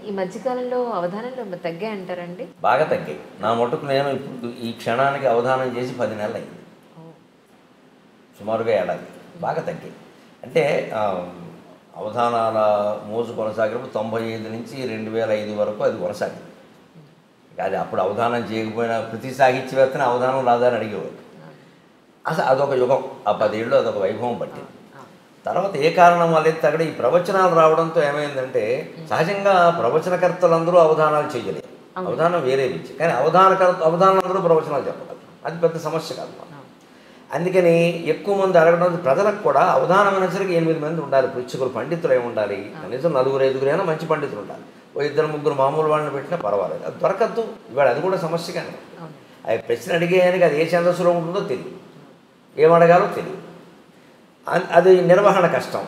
ఈ మధ్యకాలంలో అవధానంలో తగ్గాయంటారండి? బాగా తగ్గాయి. నా మటుకు నేను ఇప్పుడు ఈ క్షణానికి అవధానం చేసి 10 నెలలు అయింది, సుమారుగా ఏడాది. బాగా తగ్గాయి అంటే అవధానాల మోజు కొనసాగినప్పుడు 95 నుంచి 2005 వరకు అది కొనసాగింది. అది అప్పుడు అవధానం చేయకపోయినా ప్రతి సాహిత్యవేత్తని అవధానం రాదని అడిగేవాడు. అసలు అదొక యుగం, ఆ 10 ఏళ్ళు అదొక వైభవం పట్టింది. తర్వాత ఏ కారణం వల్ల అక్కడ ఈ ప్రవచనాలు రావడంతో ఏమైందంటే, సహజంగా ప్రవచనకర్తలందరూ అవధానాలు చేయలేదు, అవధానం వేరే విద్య. కానీ అవధానందరూ ప్రవచనాలు చెప్పగలరు, అది పెద్ద సమస్య కాదు. అందుకని ఎక్కువ మంది అడగడం, ప్రజలకు కూడా అవధానం అనేసరికి 8 మంది ఉండాలి, పృచ్ఛకులు పండితులు ఏమి ఉండాలి, కనీసం 4-5 అయినా మంచి పండితులు ఉండాలి. ఓ 2-3 మామూలు వాళ్ళని పెట్టినా పర్వాలేదు, అది దొరకద్దు. ఇవాళ అది కూడా సమస్యగానే. అది ప్రశ్న అడిగేయానికి అది ఏ ఛందస్సులో ఉంటుందో తెలియదు, ఏమడగాలో తెలియదు, అది నిర్వహణ కష్టం.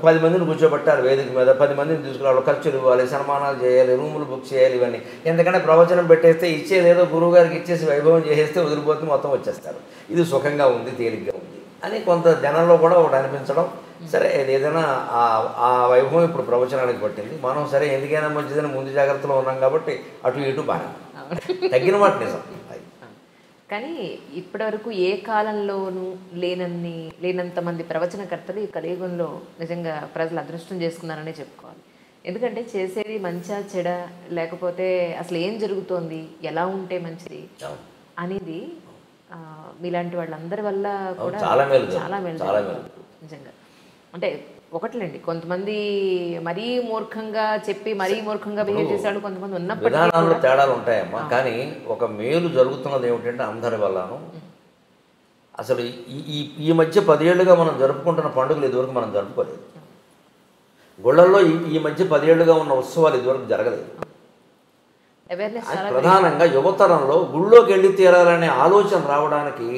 10 మందిని కూర్చోబెట్టాలి వేదిక మీద, 10 మందిని తీసుకురావాలి, ఖర్చులు ఇవ్వాలి, సన్మానాలు చేయాలి, రూములు బుక్ చేయాలి, ఇవన్నీ. ఎందుకంటే ప్రవచనం పెట్టేస్తే ఇచ్చేదేదో గురువు గారికి ఇచ్చేసి వైభవం చేసేస్తే వదిలిపోతే మొత్తం వచ్చేస్తారు. ఇది సుఖంగా ఉంది, తేలిగ్గా ఉంది అని కొంత జనంలో కూడా ఒకటి అనిపించడం. సరే, ఏదైనా ఆ వైభవం ఇప్పుడు ప్రవచనానికి పట్టింది. మనం సరే ఎందుకైనా మంచిదని ముందు జాగ్రత్తలో ఉన్నాం కాబట్టి అటు ఇటు బాగా తగ్గిన మాట నిజం. కానీ ఇప్పటివరకు ఏ కాలంలోనూ లేనంత మంది ప్రవచనకర్తలు ఈ కలియుగంలో నిజంగా ప్రజలు అదృష్టం చేసుకున్నారనే చెప్పుకోవాలి. ఎందుకంటే చేసేది మంచా చెడ, లేకపోతే అసలు ఏం జరుగుతోంది, ఎలా ఉంటే మంచిది అనేది మీలాంటి వాళ్ళందరి వల్ల కూడా చాలా మేలు నిజంగా. అంటే ఒకట్లేండి, కొంతమంది మరీ మూర్ఖంగా చెప్పి మరీ మూర్ఖంగా బిహేవ్ చేశాడు, కొంతమంది ఉన్నప్పటికీ విధానాల్లో తేడాలు ఉంటాయమ్మా. కానీ ఒక మేలు జరుగుతున్నది ఏమిటంటే అందరి వల్లను. అసలు ఈ మధ్య 10 ఏళ్ళుగా మనం జరుపుకుంటున్న పండుగలు ఇదివరకు మనం జరుపుకోలేదు. గుళ్ళల్లో ఈ మధ్య 10 ఏళ్ళుగా ఉన్న ఉత్సవాలు ఇదివరకు జరగలేదు. ప్రధానంగా యువతరంలో గుళ్ళోకి వెళ్ళి తీరాలనే ఆలోచన రావడానికి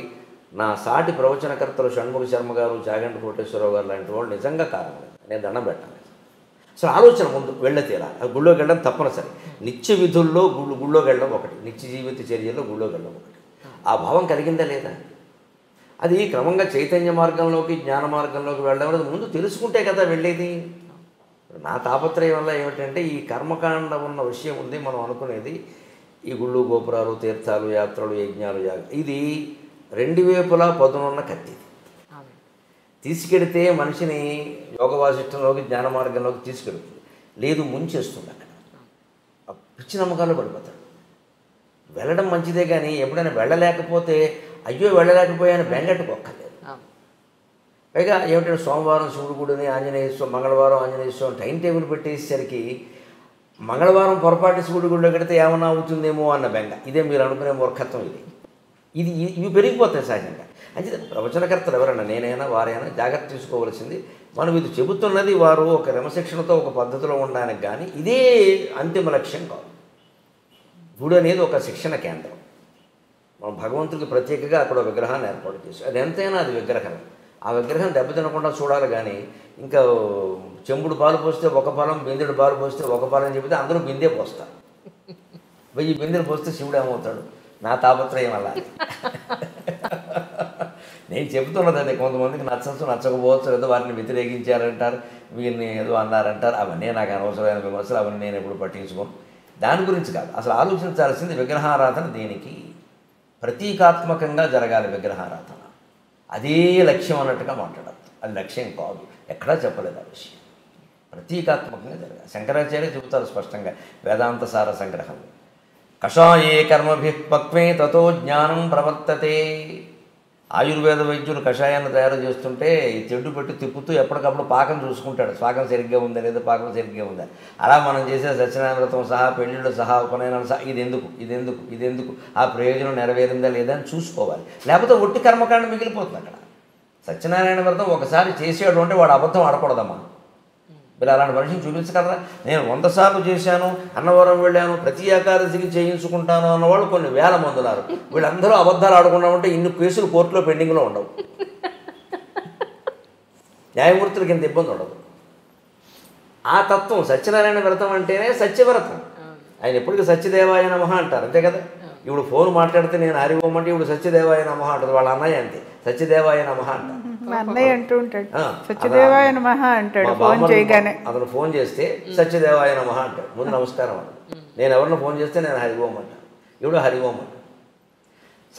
నా సాటి ప్రవచనకర్తలు షణ్ముఖ శర్మ గారు, చాగంటి కోటేశ్వరరావు గారు లాంటి వాళ్ళు నిజంగా కారణం. నేను దండం పెట్టాను. అసలు ఆలోచన ముందు వెళ్ళే తీరాలి, గుళ్ళోకి వెళ్ళడం తప్పనిసరి. నిత్య విధుల్లో గుళ్ళోకి వెళ్ళడం ఒకటి, నిత్య జీవిత చర్యల్లో గుళ్ళోకి వెళ్ళడం ఒకటి. ఆ భావం కలిగిందా లేదా? అది క్రమంగా చైతన్య మార్గంలోకి, జ్ఞాన మార్గంలోకి వెళ్ళడం అనేది ముందు తెలుసుకుంటే కదా వెళ్ళేది. నా తాపత్రయం వల్ల ఏమిటంటే, ఈ కర్మకాండ ఉన్న విషయం ఉంది మనం అనుకునేది, ఈ గుళ్ళు గోపురాలు, తీర్థాలు, యాత్రలు, యజ్ఞాలు, ఇది 2 వైపులా పదునున్న కత్తి. తీసుకెడితే మనిషిని యోగ వాసిష్టంలోకి, జ్ఞాన మార్గంలోకి తీసుకెడుతుంది, లేదు ముంచేస్తుంది. అక్కడ పిచ్చి నమ్మకాలు పడిపోతాడు. వెళ్ళడం మంచిదే, కానీ ఎప్పుడైనా వెళ్ళలేకపోతే అయ్యో వెళ్ళలేకపోయాను బెంగట్టుకోక్కర్లేదు. పైగా ఏమిటంటే సోమవారం శివుడు గుడిని, ఆంజనేయ స్వామి, మంగళవారం ఆంజనేయ స్వామి టైం టేబుల్ పెట్టేసరికి మంగళవారం పొరపాటు శివుడి గుడిలో కడితే ఏమన్నా అవుతుందేమో అన్న బెంగ. ఇదే మీరు అనుకునే మూర్ఖత్వం. ఇవి పెరిగిపోతాయి సహజంగా. అంటే ప్రవచనకర్తలు ఎవరైనా, నేనైనా వారైనా జాగ్రత్త తీసుకోవాల్సింది, మనం ఇది చెబుతున్నది వారు ఒక క్రమశిక్షణతో ఒక పద్ధతిలో ఉండడానికి, కానీ ఇదే అంతిమ లక్ష్యం కాదు. గుడి అనేది ఒక శిక్షణ కేంద్రం. మనం భగవంతుడికి ప్రత్యేకంగా అక్కడ విగ్రహాన్ని ఏర్పాటు చేసి, అది ఎంతైనా అది విగ్రహం. ఆ విగ్రహం దెబ్బతినకుండా చూడాలి. కానీ ఇంకా చెంబుడు పాలు పోస్తే ఒక పాలం, బిందెడు పాలు పోస్తే ఒక పాలని చెబితే అందరూ బిందె పోస్తారు. 1000 బిందెలు పోస్తే శివుడు ఏమవుతాడు? నా తాపత్రయం అలా. నేను చెబుతున్నది అదే. కొంతమందికి నచ్చచ్చు, నచ్చకపోవచ్చు, లేదా వారిని వ్యతిరేకించారంటారు, వీరిని ఏదో అన్నారంటారు. అవన్నీ నాకు అనవసరమైన విమర్శలు, అవన్నీ నేను ఎప్పుడు పట్టించుకోను. దాని గురించి కాదు అసలు ఆలోచించాల్సింది. విగ్రహారాధన దేనికి? ప్రతీకాత్మకంగా జరగాలి విగ్రహారాధన. అదే లక్ష్యం అన్నట్టుగా మాట్లాడద్దు. అది లక్ష్యం కాదు, ఎక్కడా చెప్పలేదు ఆ విషయం. ప్రతీకాత్మకంగా జరగాలి. శంకరాచార్య చెబుతారు స్పష్టంగా వేదాంత సార సంగ్రహం, కషాయే కర్మభి పక్వే తతో జ్ఞానం ప్రవర్తతే. ఆయుర్వేద వైద్యులు కషాయాన్ని తయారు చేస్తుంటే ఈ తెడ్డు పెట్టి తిప్పుతూ ఎప్పటికప్పుడు పాకం చూసుకుంటాడు, పాకం సరిగ్గా ఉందా లేదా, పాకం సరిగ్గా ఉందా. అలా మనం చేసే సత్యనారాయణ వ్రతం సహా, పెళ్ళిళ్ళు సహా, ఉపనయనాలు సహా, ఇది ఎందుకు ఆ ప్రయోజనం నెరవేరిందా లేదా అని చూసుకోవాలి. లేకపోతే ఒట్టి కర్మకాండ మిగిలిపోతుంది అక్కడ. సత్యనారాయణ వ్రతం ఒకసారి చేసేవాడు అంటే వాడు అబద్ధం ఆడకూడదమ్మా. మీరు అలాంటి మనిషిని చూపించగలరా? నేను 100 సార్లు చేశాను, అన్నవరం వెళ్ళాను, ప్రతి ఏకాదశికి చేయించుకుంటాను అన్నవాళ్ళు కొన్ని వేల మంది ఉన్నారు. వీళ్ళందరూ అబద్ధాలు ఆడుకున్నామంటే ఇన్ని కేసులు కోర్టులో పెండింగ్లో ఉండవు, న్యాయమూర్తులకి ఇంత ఇబ్బంది ఉండదు. ఆ తత్వం సత్యనారాయణ వ్రతం అంటేనే సత్యవ్రతం. ఆయన ఎప్పటికీ సత్యదేవాయ నమః అంటారు, అంతే కదా. ఇప్పుడు ఫోన్ మాట్లాడితే నేను హరి ఓం అంటే ఇప్పుడు సత్యదేవాయ నమః అంటుంది, వాళ్ళ అన్నయ్య అంతే, సత్యదేవాయ నమః అంటారు. మా అన్నయ్య అంటూ ఉంటాడు ఆ, సత్యదేవాయ నమః అంటాడు మా ఫోన్ బామ్మర్ది చేయగానే. అతను ఫోన్ చేస్తే సత్యదేవాయ నమః అంటాడు. ముందు నమస్కారం అంట. నేను ఎవరిని ఫోన్ చేస్తే నేను హరి ఓం అంట. ఎవడు హరి ఓం అంట.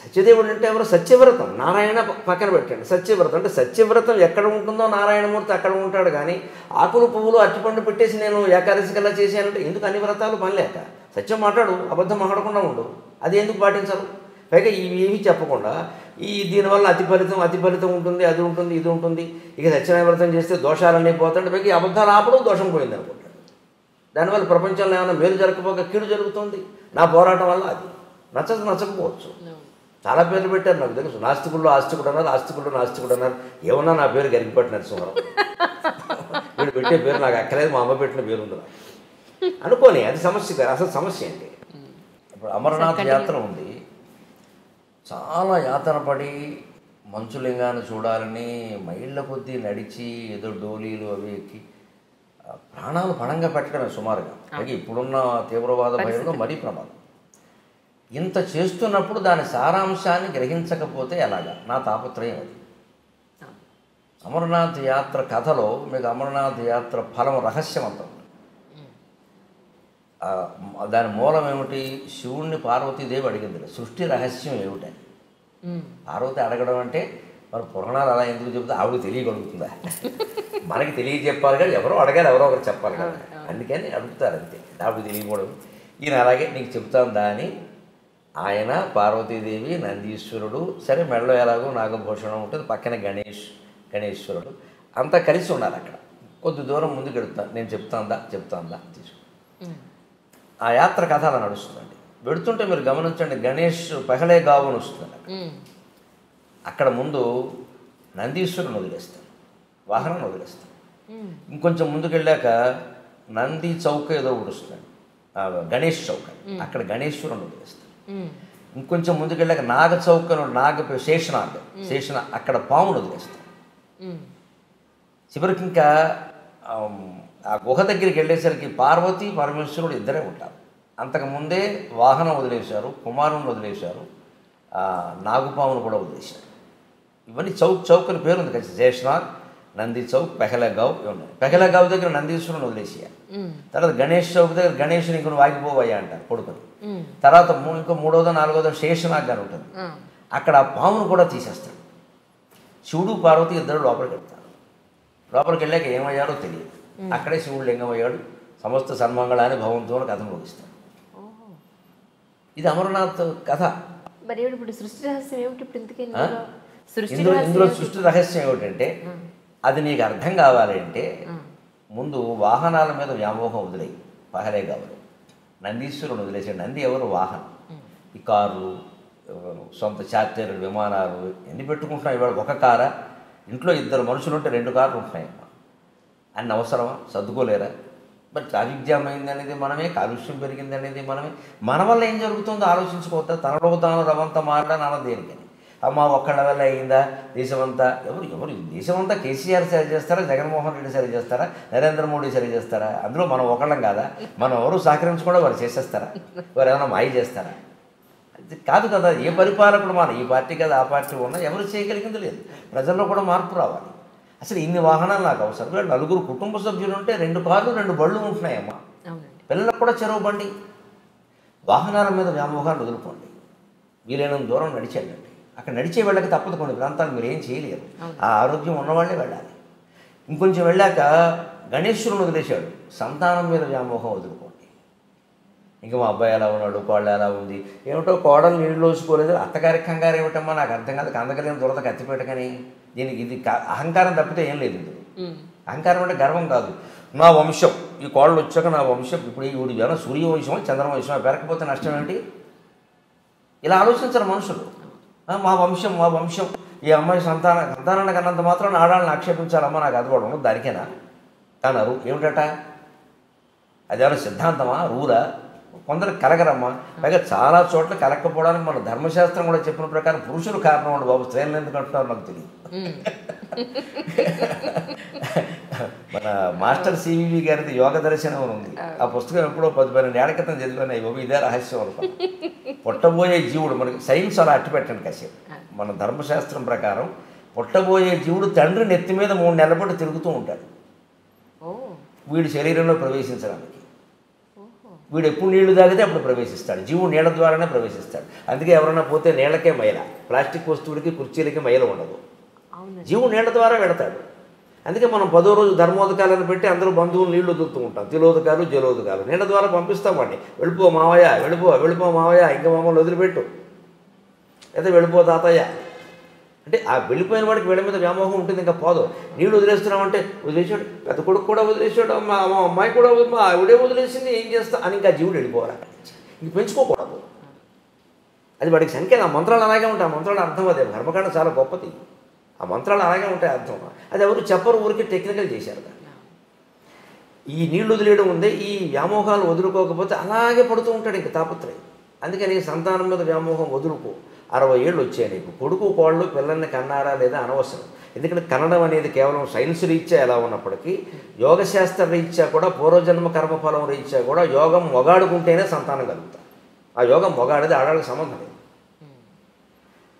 సత్యదేవుడు అంటే ఎవరు? సత్యవ్రతం. నారాయణ పక్కన పెట్టండి. సత్యవ్రతం అంటే సత్యవ్రతం ఎక్కడ ఉంటుందో నారాయణమూర్తి అక్కడ ఉంటాడు. కానీ ఆకులు పువ్వులు అరటిపండు పెట్టేసి నేను ఏకాదశి కల్లా చేశానంటే ఎందుకు? అన్ని వ్రతాలు పని లేక. సత్యం మాట్లాడు, అబద్ధం మాట్లాడకుండా ఉండు. అది ఎందుకు పాటించరు? పైగా ఇవి ఏమీ చెప్పకుండా దీనివల్ల అతి ఫలితం ఉంటుంది, అది ఉంటుంది, ఇది ఉంటుంది, ఇక సత్యనారాయణ వ్రతం చేస్తే దోషాలన్నీ పోతాడు. పైగా ఈ అబద్ధాలు ఆపడం దోషం పోయింది అనుకుంటాడు. దానివల్ల ప్రపంచంలో ఏమైనా మేలు జరగకపోక కీడు జరుగుతుంది. నా పోరాటం వల్ల అది నచ్చకపోవచ్చు. చాలా పేర్లు పెట్టారు నాకు తెలుసు. నాస్తికుల్లో ఆస్తికుడు అన్నారు, ఆస్తికుల్లో నాస్తికుడు అన్నారు. ఏమన్నా నా పేరు గరిగిపట్టి నరసింహారావు. వీడు పెట్టే పేరు నాకు అక్కలేదు, మా అమ్మ పెట్టిన పేరు ఉంది అనుకోని. అది సమస్య కాదు. అసలు సమస్య ఏంటి? ఇప్పుడు అమరనాథ్ యాత్ర ఉంది. చాలా యాతన పడి మంచులింగాన్ని చూడాలని మైళ్ళ కొద్దీ నడిచి ఏదో డోలీలు అవి ఎక్కి ప్రాణాలు పణంగా పెట్టడమే సుమారుగా. అలాగే ఇప్పుడున్న తీవ్రవాద భయంలో మరీ ప్రమాదం. ఇంత చేస్తున్నప్పుడు దాని సారాంశాన్ని గ్రహించకపోతే ఎలాగా? నా తాపత్రయం అది. అమరనాథ్ యాత్ర కథలో మీకు అమరనాథ్ యాత్ర ఫలం రహస్యం అంత ఉంది. దాని మూలం ఏమిటి? శివుణ్ణి పార్వతీదేవి అడిగింది సృష్టి రహస్యం ఏమిటని. పార్వతి అడగడం అంటే మరి పురాణాలు అలా ఎందుకు చెబుతా? ఆవిడ తెలియగలుగుతుందా? మనకి తెలియజెప్పాలి కానీ ఎవరో అడగాలి, ఎవరో ఒకరు చెప్పాలి కదా. అందుకని అడుగుతారు అంతే. ఆవిడ తెలియకూడదు. ఈయన అలాగే నీకు చెప్తాందా అని ఆయన, పార్వతీదేవి, నందీశ్వరుడు, సరే మెడలో ఎలాగో నాగభూషణం ఉంటుంది, పక్కన గణేశ్వరుడు అంతా కలిసి ఉన్నారు అక్కడ. కొద్ది దూరం ముందుకు వెళుతాను. నేను చెప్తాందా తీసుకు. ఆ యాత్ర కథ అలా నడుస్తుందండి. వెళుతుంటే మీరు గమనించండి, గణేష్ పహలే గావును వస్తుంది. అక్కడ ముందు నందీశ్వరుని వదిలేస్తాను, వాహనం వదిలేస్తాను. ఇంకొంచెం ముందుకు వెళ్ళాక నంది చౌక ఏదో ఒకటి వస్తుంది, గణేష్ చౌక. అక్కడ గణేశ్వరుని వదిలేస్తాను. ఇంకొంచెం ముందుకు వెళ్ళాక నాగ చౌక, శేషనాగ్ అక్కడ పామును వదిలేస్తాను. చివరికి ఇంకా ఆ గుహ దగ్గరికి వెళ్ళేసరికి పార్వతి పరమేశ్వరుడు ఇద్దరే ఉంటారు. అంతకుముందే వాహనం వదిలేశారు, కుమారుని వదిలేశారు, నాగుపామును కూడా వదిలేశారు. ఇవన్నీ చౌక్ అని పేరు ఉంది కదా. శేషనాగ్, నంది చౌక్, పెహలగావ్ ఉన్నాయి. పెహలగావ్ దగ్గర నందీశ్వరుని వదిలేసేయాలి. తర్వాత గణేష్ చౌక్ దగ్గర గణేషుని ఇంకొన్ని వాగిపోవయ్యా అంటారు కొడుకుని. తర్వాత ఇంకో మూడోదో నాలుగోదో శేషనాగ్ గారు ఉంటుంది. అక్కడ ఆ పామును కూడా తీసేస్తాడు. శివుడు పార్వతి ఇద్దరు లోపలికి వెళ్తారు. లోపలికి వెళ్ళాక ఏమయ్యారో తెలియదు. అక్కడే శివుడు లింగమయ్యాడు. సమస్త సన్మంగళాన్ని భవంతో కథ ముగిస్తాడు. ఇది అమరనాథ్ కథ. ఇప్పుడు సృష్టి రహస్యం ఏమిటి? ఇందులో సృష్టి రహస్యం ఏమిటంటే, అది నీకు అర్థం కావాలి అంటే ముందు వాహనాల మీద వ్యామోహం వదిలేయి. పహలే కావాలి. నందీశ్వరుడు వదిలేసాడు. నంది ఎవరు? వాహనం. ఈ కార్లు, సొంత చార్టర్లు, విమానాలు ఎన్ని పెట్టుకుంటున్నాయి ఇవాళ? ఒక కారా? ఇంట్లో ఇద్దరు మనుషులు ఉంటే 2 కార్లు ఉంటున్నాయమ్మా. అన్ని అవసరమా? సర్దుకోలేరా? మరి ట్రాఫిక్ జామ్ అయింది అనేది మనమే, కాలుష్యం పెరిగింది అనేది మనమే. మన వల్ల ఏం జరుగుతుందో ఆలోచించుకోవద్దా? తనలో తాను రవంతా మారడానికి అన్న దేనికని. అమ్మ ఒక్కళ్ళ వల్ల అయిందా? దేశమంతా ఎవరు దేశమంతా కేసీఆర్ సరి చేస్తారా, జగన్మోహన్ రెడ్డి సరి చేస్తారా, నరేంద్ర మోడీ సరి చేస్తారా? అందులో మనం ఒకళ్ళం కాదా? మనం ఎవరు సహకరించకుండా వారు చేసేస్తారా? వారు ఏమైనా మాయ చేస్తారా? కాదు కదా. ఏ పరిపాలకుడు మన ఈ పార్టీ కదా ఆ పార్టీ ఉన్నా ఎవరు చేయగలిగింది లేదు. ప్రజల్లో కూడా మార్పు రావాలి. అసలు ఇన్ని వాహనాలు నాకు అవసరం. 4 కుటుంబ సభ్యులు ఉంటే 2 కార్లు 2 బళ్ళు ఉంటున్నాయమ్మా. పిల్లలకు కూడా చెరువు బండి. వాహనాల మీద వ్యామోహాన్ని వదులుకోండి. వీలైనంత దూరం నడిచేయండి. అక్కడ నడిచే వెళ్ళక తప్పదు. కొన్ని ప్రాంతాలు మీరు ఏం చేయలేరు. ఆ ఆరోగ్యం ఉన్నవాళ్ళే వెళ్ళాలి. ఇంకొంచెం వెళ్ళాక గణేశ్వరుని వదిలేశాడు. సంతానం మీద వ్యామోహం వదులుకోండి. ఇంకా మా అబ్బాయి ఎలా ఉన్నాడు, కోళ్ళు ఎలా ఉంది, ఏమిటో కోడలు నీళ్ళు లోసుకోలేదు, అత్తగారి కంగారు ఏమిటమ్మా నాకు అర్థం కాదు. కందకలేని దురద కత్తిపెట్టకని. దీనికి ఇది అహంకారం తప్పితే ఏం లేదు. ఇది అహంకారం అంటే గర్వం కాదు. నా వంశం, ఈ కోళ్ళు వచ్చాక నా వంశం, ఇప్పుడు ఈ ఊడి జనం సూర్యవంశమో చంద్రవంశమో పెరగకపోతే నష్టం ఏంటి? ఇలా ఆలోచించరు మనుషులు. మా వంశం, ఈ అమ్మాయి సంతానాన్ని కన్నంత మాత్రం ఆడాలని ఆక్షేపించాలమ్మా నాకు అది కూడా ఉండదు దానికేనా అన్నారు. ఏమిటట? అదేమైనా సిద్ధాంతమా, రూరా? కొందరు కలగరమ్మా. పైగా చాలా చోట్ల కలగకపోవడానికి మన ధర్మశాస్త్రం కూడా చెప్పిన ప్రకారం పురుషులు కారణం అండి బాబు. స్త్రీలను ఎందుకు అంటున్నారు నాకు తెలియదు. మన మాస్టర్ సివివి గారిది యోగ దర్శనం ఉంది. ఆ పుస్తకం ఎప్పుడో 10-12 ఏళ్ల క్రితం చదివాను. బాబు ఇదే రహస్యం అనుకో. పుట్టబోయే జీవుడు మనకి సైన్స్ అలా అట్టి పెట్టండి కాసేపు. మన ధర్మశాస్త్రం ప్రకారం పుట్టబోయే జీవుడు తండ్రి నెత్తి మీద 3 నెలల పాటు తిరుగుతూ ఉంటాడు వీడి శరీరంలో ప్రవేశించడానికి. వీడు ఎప్పుడు నీళ్లు తాగితే అప్పుడు ప్రవేశిస్తాడు. జీవుడు నీళ్ళ ద్వారానే ప్రవేశిస్తాడు. అందుకే ఎవరైనా పోతే నీళ్ళకే మైల, ప్లాస్టిక్ వస్తువులకి కుర్చీలకి మైల ఉండదు. జీవుడు నీళ్ళ ద్వారా వెడతాడు. అందుకే మనం 10వ రోజు ధర్మోదకాలను పెట్టి అందరూ బంధువులు నీళ్లు వదులుతూ ఉంటాం. తిలోదకాలు జలోదకాలు నీళ్ళ ద్వారా పంపిస్తాం వాడిని. వెళ్ళిపో మావయ్య, వెళ్ళిపో మావయ్య, ఇంకా మమ్మల్ని వదిలిపెట్టు, అయితే వెళ్ళిపో తాతయ్య అంటే ఆ వెళ్ళిపోయిన వాడికి వీళ్ళ మీద వ్యామోహం ఉంటుంది, ఇంకా పోదు. నీళ్ళు వదిలేస్తున్నామంటే వదిలేసాడు, పెద్ద కొడుకు కూడా వదిలేసాడు, మా అమ్మాయి కూడా మా ఆవిడే వదిలేసింది, ఏం చేస్తా అని ఇంకా జీవుడు వెళ్ళిపోవాలి. ఇంక పెంచుకోకూడదు. అది వాడికి సంకేతం. ఆ మంత్రాలు అలాగే ఉంటాయి. ఆ మంత్రాలు అర్థం అదే. కర్మకాండ చాలా గొప్పది. ఆ మంత్రాలు అలాగే ఉంటాయి అర్థం. అది ఎవరు చెప్పరు, ఊరికి టెక్నికల్ చేశారు దాన్ని. ఈ నీళ్లు వదిలేయడం ఉంది, ఈ వ్యామోహాలు వదులుకోకపోతే అలాగే పడుతూ ఉంటాడు ఇంక తాపత్రయం. అందుకని సంతానం మీద వ్యామోహం వదులుకో. 60 ఏళ్ళు వచ్చాయి నీకు, కొడుకు కోళ్ళు పిల్లల్ని కన్నారా లేదా అనవసరం. ఎందుకంటే కన్నడం అనేది కేవలం సైన్స్ రీత్యా ఎలా ఉన్నప్పటికీ యోగశాస్త్ర రీత్యా కూడా పూర్వజన్మ కర్మఫలం రీత్యా కూడా యోగం మొగాడుకుంటేనే సంతానం కలుగుతారు. ఆ యోగం మొగాడిది ఆడాళ్ళకి సంబంధం లేదు.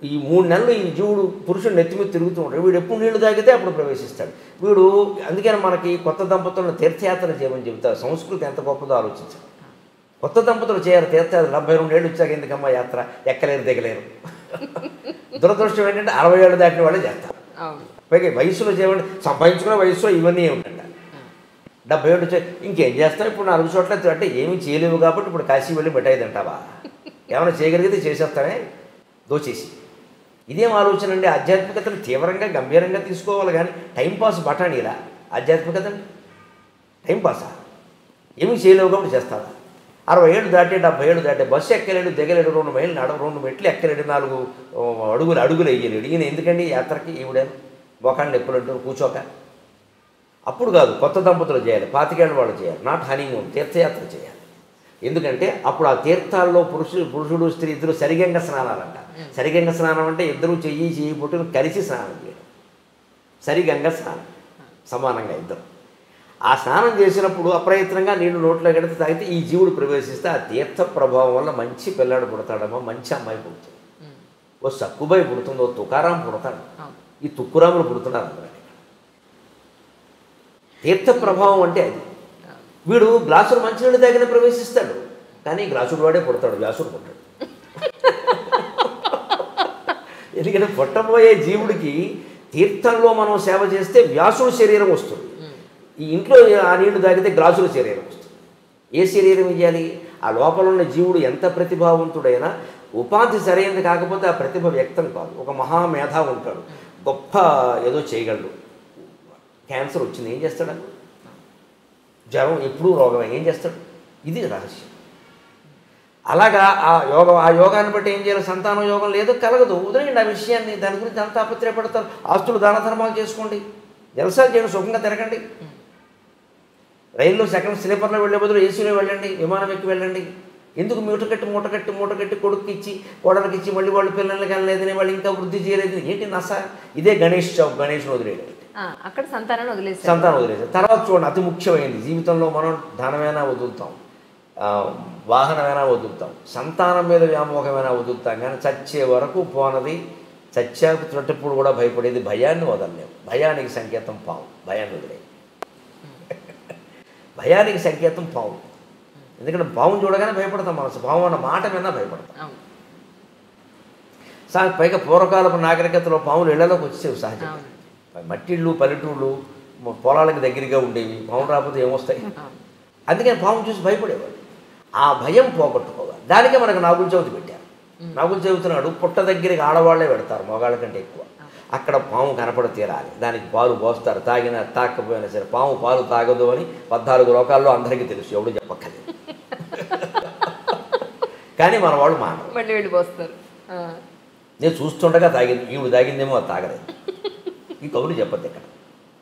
ఈ 3 నెలలు ఈ జీవుడు పురుషుడు నెత్తి మీద తిరుగుతూ ఉంటాడు. వీడు ఎప్పుడు నీళ్లు తాగితే అప్పుడు ప్రవేశిస్తాడు వీడు. అందుకని మనకి కొత్త దంపతులను తీర్థయాత్ర చేయమని చెబుతారు. సంస్కృతి ఎంత గొప్పదో ఆలోచించాలి. కొత్త దంపతులు చేయాలి తీర్థయాత్ర. 72 ఏళ్ళు వచ్చాక ఎందుకమ్మా యాత్ర, ఎక్కలేరు దిగలేరు. దురదృష్టం ఏంటంటే 60 ఏళ్ళు దాటిన వాళ్ళే చేస్తారు. పైగా వయసులో చేయమంటే సంపాదించుకునే వయసులో ఇవన్నీ ఏమిటంట. 70 ఏళ్ళు వచ్చాయి ఇంకేం చేస్తావు ఇప్పుడు 4 చోట్ల అంటే ఏమీ చేయలేవు కాబట్టి ఇప్పుడు కాశీ వెళ్ళి మిఠాయి తింటావా? ఏమైనా చేయగలిగితే చేసేస్తానే దోచేసి. ఇదేం ఆలోచన అండి? ఆధ్యాత్మికతను తీవ్రంగా గంభీరంగా తీసుకోవాలి కానీ టైంపాస్ బఠానీలా ఆధ్యాత్మికత టైంపాసా? ఏమీ చేయలేవు కాబట్టి చేస్తావా? 60 ఏళ్ళు దాటే 70 ఏళ్ళు దాటే బస్సు ఎక్కలేడు దిగలేడు, 2 మైళ్ళు 2 మెట్లు ఎక్కలేడు, 4 అడుగులు వేయలేడు. ఈయన ఎందుకండి యాత్రకి? ఈవిడేను మొఖాన్ని ఎప్పుడు అంటారు కూర్చోక. అప్పుడు కాదు, కొత్త దంపతులు చేయాలి, 25 ఏళ్ళ వాళ్ళు చేయాలి. నాట్ హనీమూన్, తీర్థయాత్ర చేయాలి. ఎందుకంటే అప్పుడు ఆ తీర్థాల్లో పురుషుడు స్త్రీ ఇద్దరు సరిగంగ స్నానాలు అంట. సరిగంగ స్నానం అంటే ఇద్దరు చెయ్యి పుట్టును కలిసి స్నానం చేయడం, సరిగంగ స్నానం, సమానంగా ఇద్దరు. ఆ స్నానం చేసినప్పుడు అప్రయత్నంగా నీళ్లు నోట్లో కడితే తాగితే ఈ జీవుడు ప్రవేశిస్తే ఆ తీర్థ ప్రభావం వల్ల మంచి పిల్లాడు పుడతాడమ్మా, మంచి అమ్మాయి పుడుతుంది. ఓ సక్కుబాయి పుడుతుంది, ఓ తుకారాం పుడతాడు, ఈ తుక్కురాములు పుడుతున్నారు అందరూ. తీర్థ ప్రభావం అంటే అది. వీడు గ్లాసులు మంచినీళ్ళు తాగిన ప్రవేశిస్తాడు, కానీ గ్లాసుడు వాడే పుడతాడు, వ్యాసుడు పుట్టాడు. ఎందుకంటే పుట్టబోయే జీవుడికి తీర్థంలో మనం సేవ చేస్తే వ్యాసుడు శరీరం వస్తుంది. ఈ ఇంట్లో ఆ నీళ్లు తాగితే గ్లాసుల శరీరం వస్తుంది. ఏ శరీరం ఇవ్వాలి? ఆ లోపల ఉన్న జీవుడు ఎంత ప్రతిభావంతుడైనా ఉపాధి సరైనది కాకపోతే ఆ ప్రతిభ వ్యక్తం కాదు. ఒక మహామేధ ఉంటాడు, గొప్ప ఏదో చేయగలడు, క్యాన్సర్ వచ్చింది ఏం చేస్తాడు? జ్వరం ఎప్పుడూ రోగమే, ఏం చేస్తాడు? ఇది రహస్యం. అలాగా ఆ యోగాన్ని బట్టి ఏం చేయాలి? సంతానం యోగం లేదు, కలగదు, వదిలేయండి ఆ విషయాన్ని. దాని గురించి అంత తాపత్రయపడతారు. ఆస్తులు దాన ధర్మాలు చేసుకోండి, జలసాలు చేయండి, సుఖంగా తిరగండి. రైల్లో సెకండ్ స్లీపర్లో వెళ్ళే బదులు ఏసీలో వెళ్ళండి, విమానం ఎక్కి వెళ్ళండి. ఎందుకు మూట కట్టి కొడుకు ఇచ్చి కోడలికి ఇచ్చి మళ్ళీ వాళ్ళు పిల్లలకి వెళ్ళలేదని వాళ్ళు ఇంకా వృద్ధి చేయలేదు ఏంటి నస? ఇదే గణేష్ గణేష్ను వదిలేయడం. అక్కడ సంతానం వదిలేసి తర్వాత చూడండి, అతి ముఖ్యమైనది జీవితంలో మనం ధనమైనా వదులుతాం, వాహనమైనా వదులుతాం, సంతానం మీద వ్యామోహమైనా వదులుతాం, కానీ చచ్చే వరకు పోనది. చచ్చాకు చుట్టప్పుడు కూడా భయపడేది భయాన్ని వదలలేము. భయానికి సంకేతం పాము, భయాన్ని వదిలేదు. భయానికి సంకేతం పాము. ఎందుకంటే పాము చూడగానే భయపడతాం, మనసు పాము అన్న మాట మీద భయపడతాం. పైగా పూర్వకాలపు నాగరికతలో పాములు ఇళ్లలోకి వచ్చేవి సహజంగా. మట్టిళ్ళు పల్లెటూళ్ళు పొలాలకు దగ్గరగా ఉండేవి, పాము రాకపోతే ఏమొస్తాయి? అందుకని పాము చూసి భయపడేవాడు. ఆ భయం పోగొట్టుకోవాలి. దానికే మనకు నాగుల చవితి పెట్టారు. నాగుల చవితి నాడు పుట్ట దగ్గరికి ఆడవాళ్లే పెడతారు మగాళ్ళ కంటే ఎక్కువ. అక్కడ పాము కనపడ తీరాలి, దానికి పాలు పోస్తారు, తాగినా తాకపోయినా సరే. పాము పాలు తాగదు అని 14 లోకాల్లో అందరికీ తెలుసు, ఎవడు చెప్పక్కర్లేదు. కానీ మన వాళ్ళు మళ్ళీ వెళ్ళిపోస్తారు. నేను చూస్తుండగా తాగింది, ఈవిడ తాగిందేమో అది తాగలేదు. ఈ కబుర్లు చెప్పద్దు. ఇక్కడ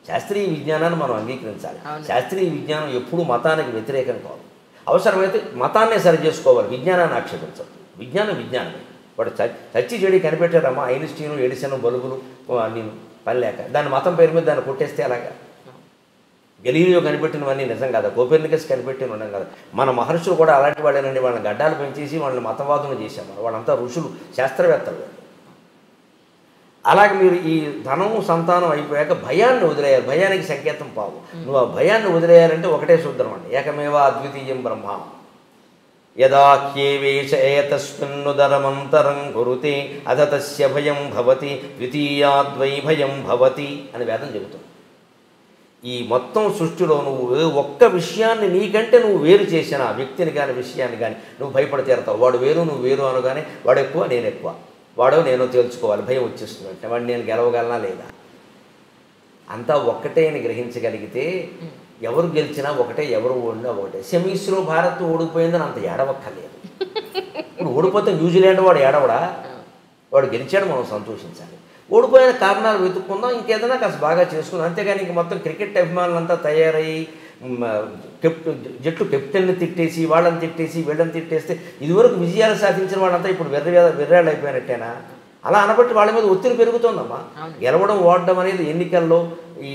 శాస్త్రీయ విజ్ఞానాన్ని మనం అంగీకరించాలి. శాస్త్రీయ విజ్ఞానం ఎప్పుడూ మతానికి వ్యతిరేకం కాదు. అవసరమైతే మతాన్నే సరి చేసుకోవాలి, విజ్ఞానాన్ని ఆక్షేపించదు. విజ్ఞానమే. వాడు చచ్చి చెడి కనిపెట్టారమ్మా, ఐన్స్టీను, ఎడిసన్, బల్బులు అన్నీ పని లేక. దాని మతం పేరు మీద దాన్ని కొట్టేస్తే అలాగా. గెలీలియో కనిపెట్టినవన్నీ నిజం కదా, కోపెర్నికస్ కనిపెట్టిన ఉండడం కదా. మన మహర్షులు కూడా అలాంటి వాళ్ళేనండి. వాళ్ళని గడ్డాలు పెంచేసి వాళ్ళని మతవాదులు చేశాము. వాళ్ళంతా ఋషులు, శాస్త్రవేత్తలు. అలాగే మీరు ఈ ధనం సంతానం అయిపోయాక భయాన్ని వదిలేయాలి. భయానికి సంకేతం పావు. నువ్వు ఆ భయాన్ని వదిలేయాలంటే ఒకటే సూత్రం అండి, ఏకమేవ అద్వితీయం బ్రహ్మ. యదాఖ్యేవేశ ఏతస్మిన్నుదరమంతరం కురుతే అథ తస్య భయం భవతి ద్వితీయాద్వై భయం భవతి అని వేదం చెబుతుంది. ఈ మొత్తం సృష్టిలో నువ్వు ఒక్క విషయాన్ని నీకంటే నువ్వు వేరు చేసిన వ్యక్తిని కానీ విషయాన్ని కానీ నువ్వు భయపడి తీరతావు. వాడు వేరు నువ్వు వేరు అనగానే వాడు ఎక్కువ నేను ఎక్కువ, వాడో నేను తేల్చుకోవాలి, భయం వచ్చేస్తుంది. అంటే వాడు నేను గెలవగలనా లేదా, అంతా ఒక్కటే అని గ్రహించగలిగితే ఎవరు గెలిచినా ఒకటే, ఎవరు ఓడినా ఒకటే. సెమీస్లో భారత్ ఓడిపోయిందని అంత ఏడవక్కర్లేదు. ఇప్పుడు ఓడిపోతే న్యూజిలాండ్ వాడు ఏడవడా, వాడు గెలిచాడు, మనం సంతోషించాలి. ఓడిపోయిన కారణాలు వెతుక్కుందాం, ఇంకేదైనా కాస్త బాగా చేసుకుందాం. అంతేగాని ఇంక మొత్తం క్రికెట్ అభిమానులంతా తయారయ్యి జట్టు కెప్టెన్ని తిట్టేసి వాళ్ళని తిట్టేసి వీళ్ళని తిట్టేస్తే ఇదివరకు విజయాలు సాధించిన వాళ్ళంతా ఇప్పుడు వెర్రాళ్ళు అయిపోయినట్టేనా? అలా అనబట్టి వాళ్ళ మీద ఒత్తిడి పెరుగుతుందమ్మా. గెలవడం ఓడడం అనేది ఎన్నికల్లో ఈ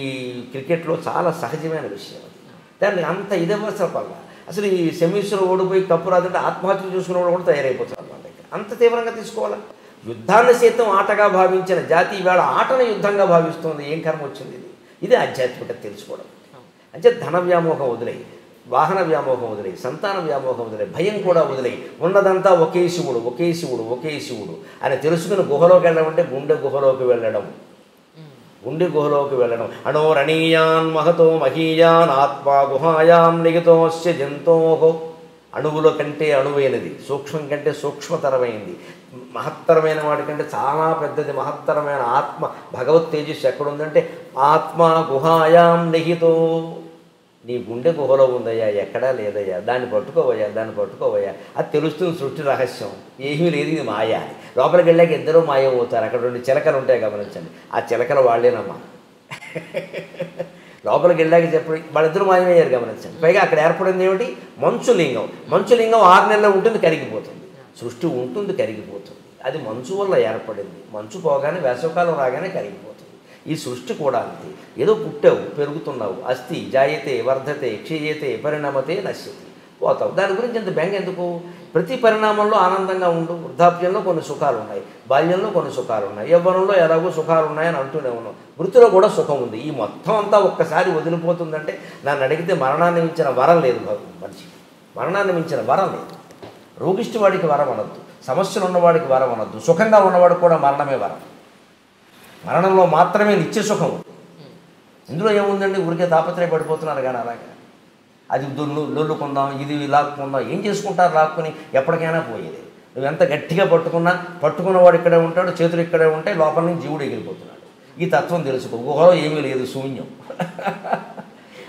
క్రికెట్లో చాలా సహజమైన విషయం. అది దాన్ని అంత ఇదవసరం వల్ల అసలు ఈ సెమీస్లో ఓడిపోయి కప్పు రాదంటే ఆత్మహత్య చూసుకునే వాళ్ళు కూడా తయారైపోతారు మన దగ్గర. అంత తీవ్రంగా తీసుకోవాలా? యుద్ధాన్ని సైతం ఆటగా భావించిన జాతి ఇవాళ ఆటను యుద్ధంగా భావిస్తుంది. ఏం కర్మ వచ్చింది? ఇది ఆధ్యాత్మికత తెలుసుకోవడం. అంటే ధన వ్యామోహం వదిలేయి, వాహన వ్యామోహం వదిలేయి, సంతాన వ్యామోహం వదిలేయి, భయం కూడా వదిలేయి. ఉన్నదంతా ఒకే శివుడు, ఒకే శివుడు, ఒకే శివుడు అని తెలుసుకుని గుహలోకి వెళ్ళడం అంటే గుండె గుహలోకి వెళ్ళడం. గుండె గుహలోకి వెళ్ళడం. అణోరణీయాన్ మహతో మహీయాన్ ఆత్మా గుహాయాం నిహితోస్య జంతోహో. అణువుల కంటే అణువైనది, సూక్ష్మం కంటే సూక్ష్మతరమైంది, మహత్తరమైన వాటికంటే చాలా పెద్దది మహత్తరమైన ఆత్మ భగవత్ తేజస్సు ఎక్కడుందంటే ఆత్మ గుహాయాం నిహితో. నీ గుండె గుహలో ఉందయ్యా, ఎక్కడా లేదయ్యా, దాన్ని పట్టుకోవయ్యా, దాన్ని పట్టుకోవయ్యా. అది తెలుస్తుంది సృష్టి రహస్యం. ఏమీ లేదు, ఇది మాయా. లోపలికి వెళ్ళాక ఇద్దరూ మాయమవుతారు. అక్కడ 2 చిలకలు ఉంటాయి గమనించండి. ఆ చిలకలు వాళ్ళేనమ్మా. లోపలికి వెళ్ళాక చెప్పండి, వాళ్ళిద్దరూ మాయమయ్యారు గమనించండి. పైగా అక్కడ ఏర్పడింది ఏమిటి? మంచులింగం. మంచులింగం 6 నెలలు ఉంటుంది, కరిగిపోతుంది. సృష్టి ఉంటుంది, కరిగిపోతుంది. అది మంచు వల్ల ఏర్పడింది. మంచు పోగానే వేసవకాలం రాగానే కరిగిపోతుంది. ఈ సృష్టి కూడా అంతే. ఏదో పుట్టావు, పెరుగుతున్నావు, అస్థి జాయతే వర్ధతే క్షీయతే పరిణమతే నశ్యతే, పోతావు. దాని గురించి ఇంత బెంగ ఎందుకు? ప్రతి పరిణామంలో ఆనందంగా ఉండు. వృద్ధాప్యంలో కొన్ని సుఖాలు ఉన్నాయి, బాల్యంలో కొన్ని సుఖాలు ఉన్నాయి, యవ్వనంలో ఎలాగో సుఖాలు ఉన్నాయని అంటూనే ఉన్నాం. వృత్తిలో కూడా సుఖం ఉంది. ఈ మొత్తం అంతా ఒక్కసారి వదిలిపోతుందంటే నన్ను అడిగితే మరణాన్ని మించిన వరం లేదు మనిషికి. మరణాన్ని మించిన వరం లేదు. రోగిష్టి వాడికి వరం అనొద్దు, సమస్యలు ఉన్నవాడికి వరం అనొద్దు, సుఖంగా ఉన్నవాడికి కూడా మరణమే వరం. మరణంలో మాత్రమే నిత్య సుఖం. ఇందులో ఏముందండి? ఊరికే తాపత్రయపడిపోతున్నారు కానీ అలాగే అది లొల్లుకుందాం, ఇది లాక్కుందాం. ఏం చేసుకుంటారు లాక్కుని? ఎప్పటికైనా పోయేది. నువ్వు ఎంత గట్టిగా పట్టుకున్నవాడు ఇక్కడే ఉంటాడు, చేతులు ఇక్కడే ఉంటాయి, లోపల నుంచి జీవుడు ఎగిరిపోతున్నాడు. ఈ తత్వం తెలుసుకో. గుహలో ఏమీ లేదు, శూన్యం.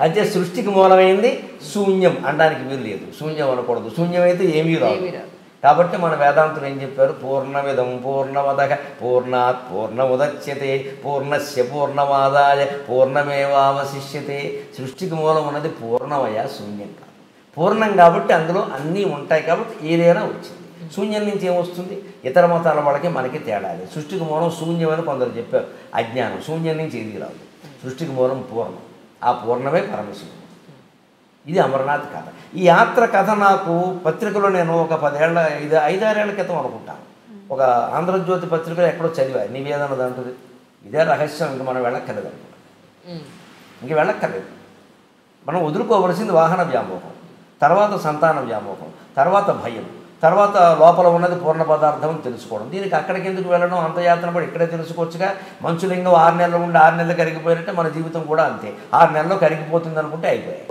అంటే సృష్టికి మూలమైంది శూన్యం అనడానికి వీలు లేదు. శూన్యం అనకూడదు. శూన్యం అయితే ఏమీ రాదు. కాబట్టి మన వేదాంతులు ఏం చెప్పారు? పూర్ణమిదం పూర్ణమదః పూర్ణాత్ పూర్ణముదచ్యతే పూర్ణస్య పూర్ణమాదాయ పూర్ణమేవావశిష్యతే. సృష్టికి మూలం ఉన్నది పూర్ణమయ, శూన్యం కాదు. పూర్ణం కాబట్టి అందులో అన్నీ ఉంటాయి కాబట్టి ఏదైనా వచ్చింది. శూన్యం నుంచి ఏమొస్తుంది? ఇతర మతాల వాళ్ళకి మనకి తేడాలి. సృష్టికి మూలం శూన్యం అని కొందరు చెప్పారు. అజ్ఞానం. శూన్యం నుంచి ఏది రాదు. సృష్టికి మూలం పూర్ణం. ఆ పూర్ణమే పరమశివుడు. ఇది అమర్నాథ్ కథ. ఈ యాత్ర కథ నాకు పత్రికలో నేను ఒక 5-6 ఏళ్ల క్రితం అనుకుంటాను ఒక ఆంధ్రజ్యోతి పత్రికలో ఎక్కడో చదివా, నివేదన దాంట్లో ఇదే రహస్యం. ఇంక మనం వెళ్ళక్కర్లేదు అనుకుంటాం. ఇంక వెళ్ళక్కర్లేదు. మనం వదులుకోవలసింది వాహన వ్యామోహం, తర్వాత సంతాన వ్యామోహం, తర్వాత భయం, తర్వాత లోపల ఉన్నది పూర్ణ పదార్థం అని తెలుసుకోవడం. దీనికి అక్కడికి ఎందుకు వెళ్ళడం? అంత యాత్ర పడి ఇక్కడే తెలుసుకోవచ్చుగా. మంచులింగం 6 నెలలు ఉండి 6 నెలలు కరిగిపోయినట్టే మన జీవితం కూడా అంతే. 6 నెలల్లో కరిగిపోతుంది అనుకుంటే అయిపోయాయి.